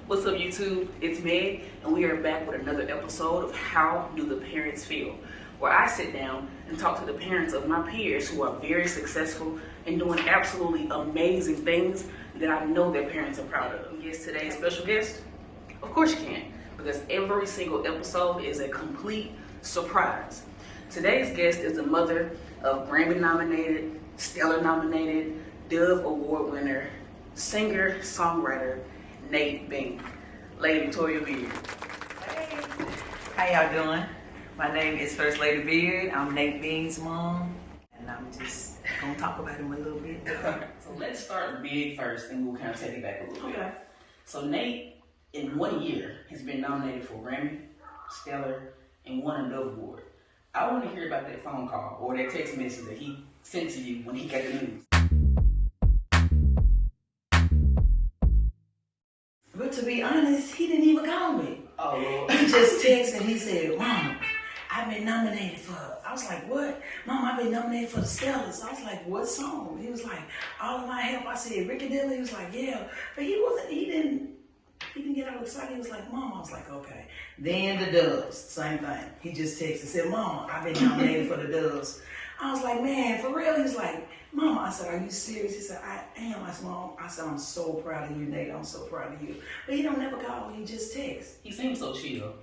What's up, YouTube? It's Meg, and we are back with another episode of How Do the Parents Feel, where I sit down and talk to the parents of my peers who are very successful and doing absolutely amazing things that I know their parents are proud of. Guess today's special guest? Of course you can, because every single episode is a complete surprise. Today's guest is the mother of Grammy-nominated, Stellar-nominated, Dove Award winner, singer, songwriter, Nate Bean. Lady Victoria Beard. Hey, how y'all doing? My name is First Lady Beard. I'm Nate Bean's mom, and I'm just gonna talk about him a little bit. So let's start big first, and we'll kind of take it back a little bit. Okay. So Nate, in 1 year, has been nominated for Grammy, Stellar, and won a Dove Award. I want to hear about that phone call or that text message that he sent to you when he got the news. But to be honest, he didn't even call me. Oh, Lord. He just texted and he said, "Mom, I've been nominated for," I was like, "What? Mom, I've been nominated for the Stellars." I was like, "What song?" He was like, "All of My Help." I said, "Ricky Dillon?" He was like, "Yeah." But he didn't get all excited. He was like, "Mom." I was like, "Okay." Then the Doves, same thing. He just texted and said, "Mom, I've been nominated for the Doves." I was like, "Man, for real?" He was like, "Mom," I said, "Are you serious?" He said, "I am." I said, "Mom," I said, "I'm so proud of you, Nate. I'm so proud of you." But he don't never call. He just texts. He seems so chill.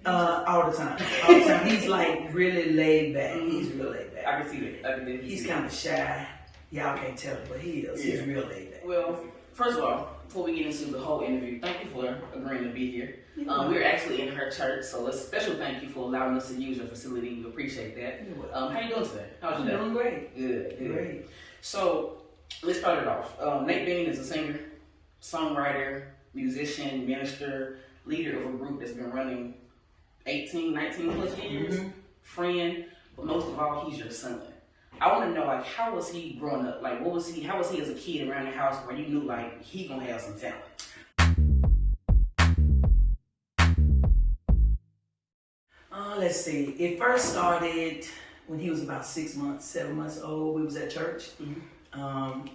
All the time. All the time. He's like really laid back. He's real laid back. I can see that. He's kind of shy. Y'all can't tell, but he is. He's real laid back. Well, first of all, before we get into the whole interview, thank you for agreeing to be here. We're actually in her church, so a special thank you for allowing us to use your facility. We appreciate that. How you doing today? How's your day? Doing great. Good. Great. So let's start it off. Nate Bean is a singer, songwriter, musician, minister, leader of a group that's been running 18, 19 plus years, friend, but most of all, he's your son. I want to know, like, how was he growing up? Like, how was he as a kid around the house where you knew, like, he gonna have some talent? Let's see. It first started when he was about 7 months old. We was at church.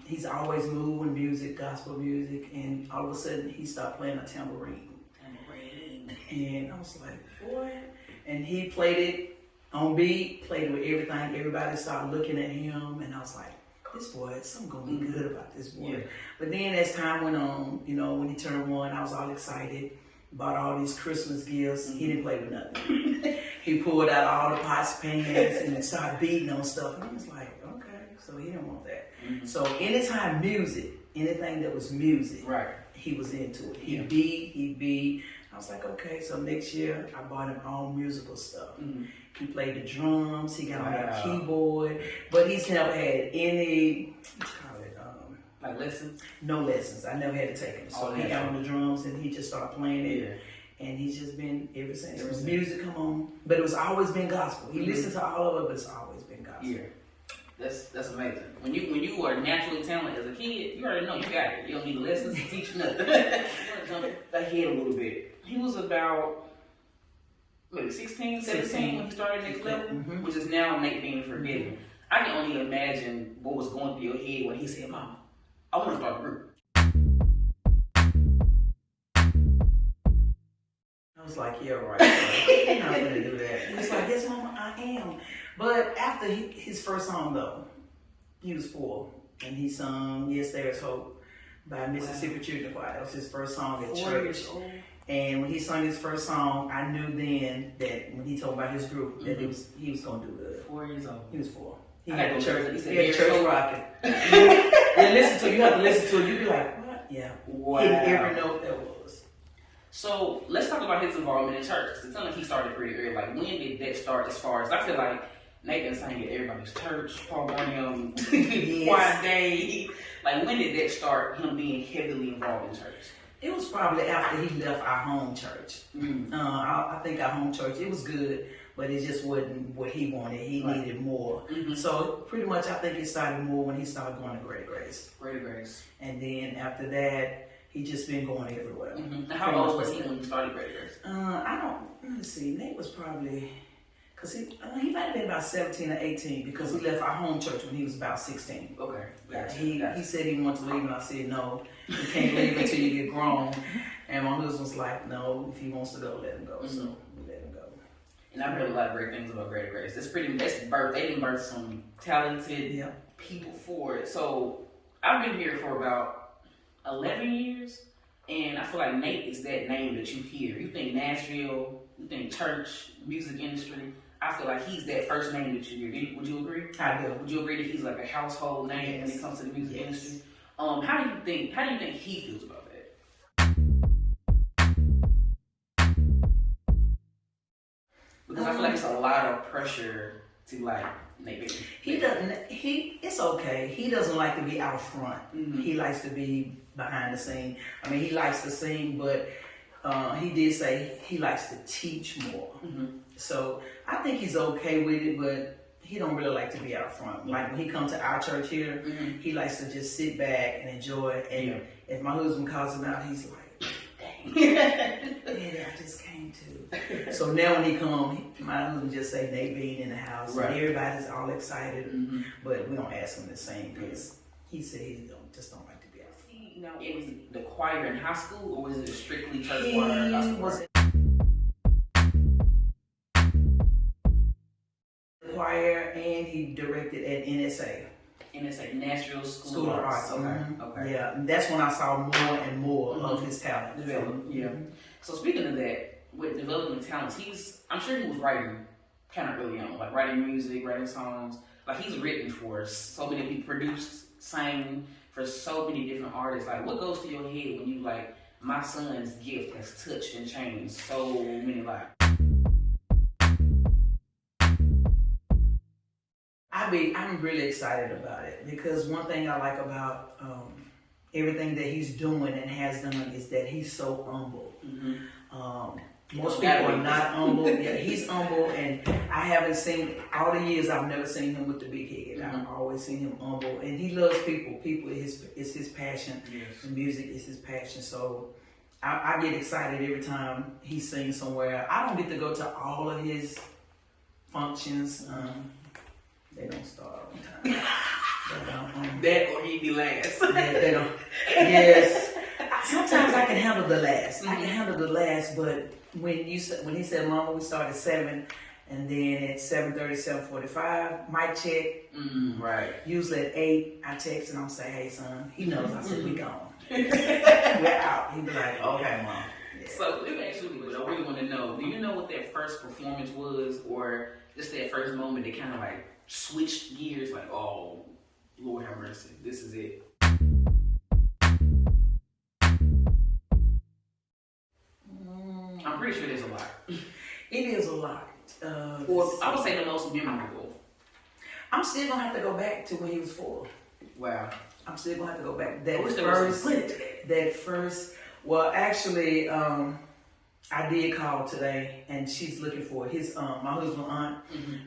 He's always moved with music, gospel music, and all of a sudden he started playing a tambourine. And I was like, "Boy," and he played it on beat, played it with everything. Everybody started looking at him, and I was like, "This boy, something gonna be good about this boy." Yeah. But then as time went on, when he turned 1, I was all excited, bought all these Christmas gifts. He didn't play with nothing. He pulled out all the pots, pans, and started beating on stuff. And I was like, okay, so he didn't want that. So anytime music, anything that was music, Right. he was into it. He beat. I was like, okay, so next year I bought him all musical stuff. He played the drums, he got on the keyboard, but he's never had any, Like lessons? no lessons. I never had to take him. So he got on the drums and he just started playing it. And he's just been ever since. It was music come on, but it was always been gospel. He listened to all of it, but it's always been gospel. Yeah. That's amazing. When you are naturally talented as a kid, you already know you got it. You don't need lessons to teach nothing. I want to jump ahead a little bit. He was about 16, 17 when he started Next Level, which is now Nate Bean Forgiven. I can only imagine what was going through your head when he said, "Mom, I want to start a group." I was like, "Yeah, right. I'm not gonna do that." He was like, "Yes, Mama, I am." But after his first song, though, he was 4, and he sung "Yes, There's Hope" by Mississippi Children's Choir. That was his first song at 4 church. years old. And when he sung his first song, I knew then that when he told about his group that he was gonna do good. 4 years old. He was 4. He I had got the the church. church. He had the church rocking. You have to listen to it. You be like, "What?" Yeah. Wow. Hitting every note there was. So let's talk about his involvement in church. It sounds like he started pretty early. Like, when did that start? As far as I feel like Nathan sang at everybody's church, Paul Barnum, Quiet Day. Like, when did that start? Him being heavily involved in church. It was probably after he left our home church. I think our home church, it was good, but it just wasn't what he wanted. He needed more. So pretty much I think it started more when he started going to Greater Grace. Greater Grace. And then after that, he just been going everywhere. Now, how old was he when he started Greater Grace? Let's see, Nate was probably, Cause he might have been about 17 or 18 because he left our home church when he was about 16. Okay. Yeah, Gotcha. he said he wanted to leave, and I said no. You can't leave until you get grown. And my husband's like, no, if he wants to go, let him go. So we let him go. And I've heard a lot of great things about Greater Grace. That's birth. They didn't birth some talented people for it. So I've been here for about 11 years, and I feel like Nate is that name that you hear. You think Nashville, you think church, music industry. I feel like he's that first name that you hear. Would you agree? I do. Would you agree that he's like a household name when it comes to the music industry? How do you think he feels about that? Because I feel like it's a lot of pressure to like maybe. He doesn't. It's okay. He doesn't like to be out front. He likes to be behind the scene. I mean, he likes to sing, but he did say he likes to teach more. So I think he's okay with it, but he don't really like to be out front. Like when he comes to our church here, he likes to just sit back and enjoy it. And if my husband calls him out, he's like, dang, yeah, I just came to. So now when he comes, my husband just say Nate Bean in the house. Right. And everybody's all excited, but we don't ask him to sing because he said he just don't like to be out front. Now, it was the choir in high school, or was it strictly church choir? High school Was choir, and he directed at NSA. And it's like Nashville School of of Arts. Okay. Okay. Yeah, and that's when I saw more and more of his talent. Yeah. So speaking of that, with developing talents, I'm sure he was writing kind of early on, like writing music, writing songs. Like he's written for so many people, produced, sang for so many different artists. Like what goes to your head when you like, my son's gift has touched and changed so many lives? I'm really excited about it because one thing I like about everything that he's doing and has done is that he's so humble. Most people are not humble. Yeah, he's humble, and I haven't seen all the years. I've never seen him with the big head. I've always seen him humble, and he loves people. People is his passion. The music is his passion. So I get excited every time he sings somewhere. I don't get to go to all of his functions. They don't start on time. That or he'd be last. They don't. Yes. Sometimes I can handle the last. I can handle the last, but when he said, "Mama, we start at 7," and then at 7:30, 7:45, mic check. Right. Usually at 8, I text and I'm say, "Hey, son." He knows. I said, "We gone. We're out." He'd be like, "Okay, Mom." Yeah. So let me ask you, but I really want to know: do you know what that first performance was, or just that first moment that kind of like switched gears? Like, oh, Lord have mercy, this is it. I'm pretty sure there's a lot. It is a lot. Or I would say the most memorable. I'm still gonna have to go back to when he was 4. Wow. I'm still gonna have to go back. That first. Well, actually, I did call today, and she's looking for his my husband's aunt.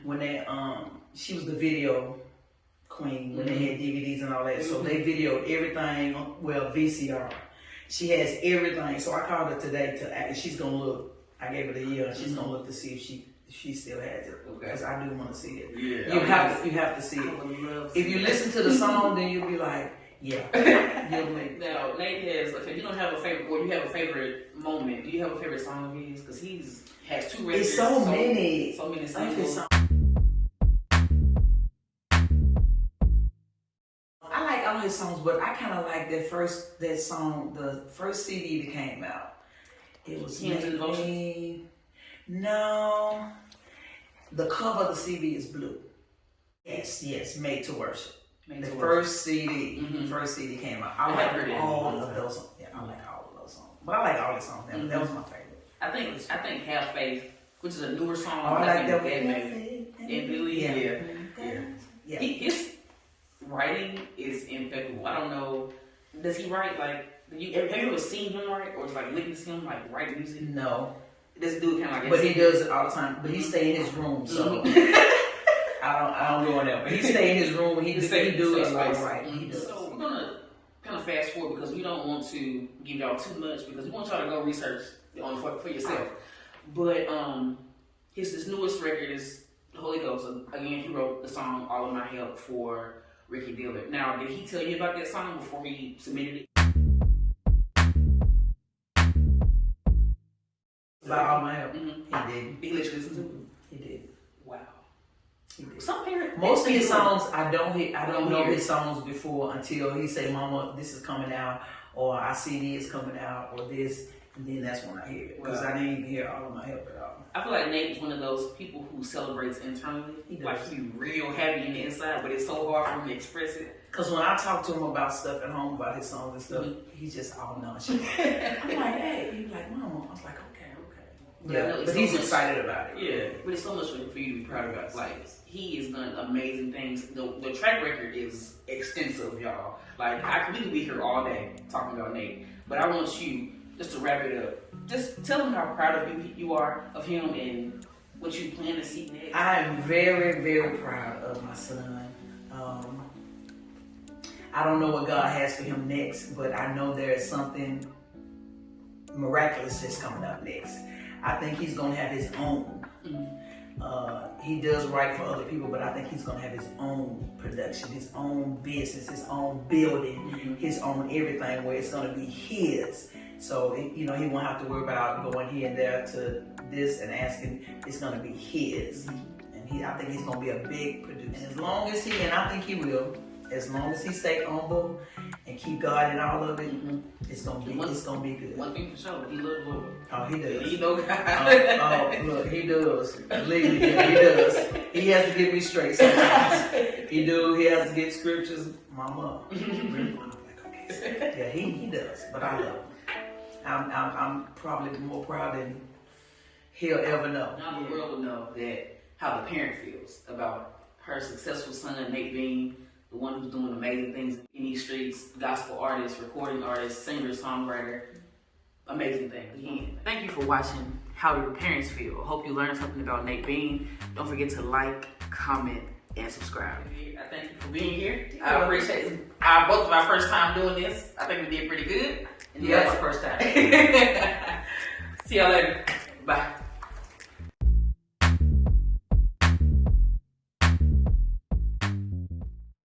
When they she was the video queen when they had DVDs and all that. So they videoed everything. Well, VCR. She has everything. So I called her today she's gonna look. I gave her the year, and she's gonna look to see if she still has it, because I do want to see it. Yeah. You have to see it. If you listen to the song, then you'll be like, yeah. Now, Nate has, if you don't have a favorite, or you have a favorite moment, do you have a favorite song of his? Because has 2 records. It's so many singles. I like all his songs, but I kind of like that song, the first CD that came out. It was maybe, no, the cover of the CD is blue. Yes, Made to Worship. The first CD came out. I like all of those songs. Yeah, I like all of those songs. But I like all the songs. That was my favorite. I think Have Faith, which is a newer song. I like that one. Yeah. His writing is impeccable. I don't know. Does he write like? Have you ever seen him write, or like listen to him like write music? No. This dude kind of like. But he does it all the time. But he stay in his room, so I don't go in there. But he stay in his room. He do it like right. So we're gonna kind of fast forward because we don't want to give y'all too much because we want y'all to go research for yourself. But this newest record is Holy Ghost. Again, he wrote the song "All of My Help" for Ricky Dillard. Now, did he tell you about that song before he submitted it? About All My Help. Mm-hmm. He did. Did he let you listen to it? He did. Wow. He did. Some parents. Most of his songs, I don't know hear his songs before until he say, "Mama, this is coming out," or "I see this coming out," or this, and then that's when I hear it. Because I didn't even hear All of My Help at all. I feel like Nate is one of those people who celebrates internally. He does. Like, he real happy in the inside, but it's so hard for him to express it. Because when I talk to him about stuff at home, about his songs and stuff, he's just all nonchalant. I'm like, hey, he's like, Mama. I was like, okay. Yeah, But he's excited about it. Yeah, but it's so much for you to be proud about. Like, he has done amazing things. The track record is extensive, y'all. Like, we could be here all day talking about Nate, but I want you, just to wrap it up, just tell him how proud of you are of him and what you plan to see next. I am very, very proud of my son. I don't know what God has for him next, but I know there is something miraculous that's coming up next. I think he's going to have his own. He does write for other people, but I think he's going to have his own production, his own business, his own building, his own everything, where it's going to be his. So, he won't have to worry about going here and there to this and asking. It's going to be his. And I think he's going to be a big producer. And as long as and I think he will, as long as he stay humble and keep God in all of it, it's gonna be good. One thing for sure, he loves Lord. Oh, he does. He knows God. Look, he does. Believe me, he does. He has to get me straight sometimes. He has to get scriptures. Mama, I'm like, okay. Yeah, he does. But I love him. I'm probably more proud than he'll ever know. Now the world will know how the parent feels about her successful son, Nate Bean, the one who's doing amazing things in these streets, gospel artist, recording artist, singer, songwriter, amazing things. Again, thank you for watching How Do Your Parents Feel. Hope you learned something about Nate Bean. Don't forget to like, comment, and subscribe. I thank you for being here. I appreciate it. Both of our first time doing this. I think we did pretty good. And Yeah, that's our first time. See y'all later. Bye.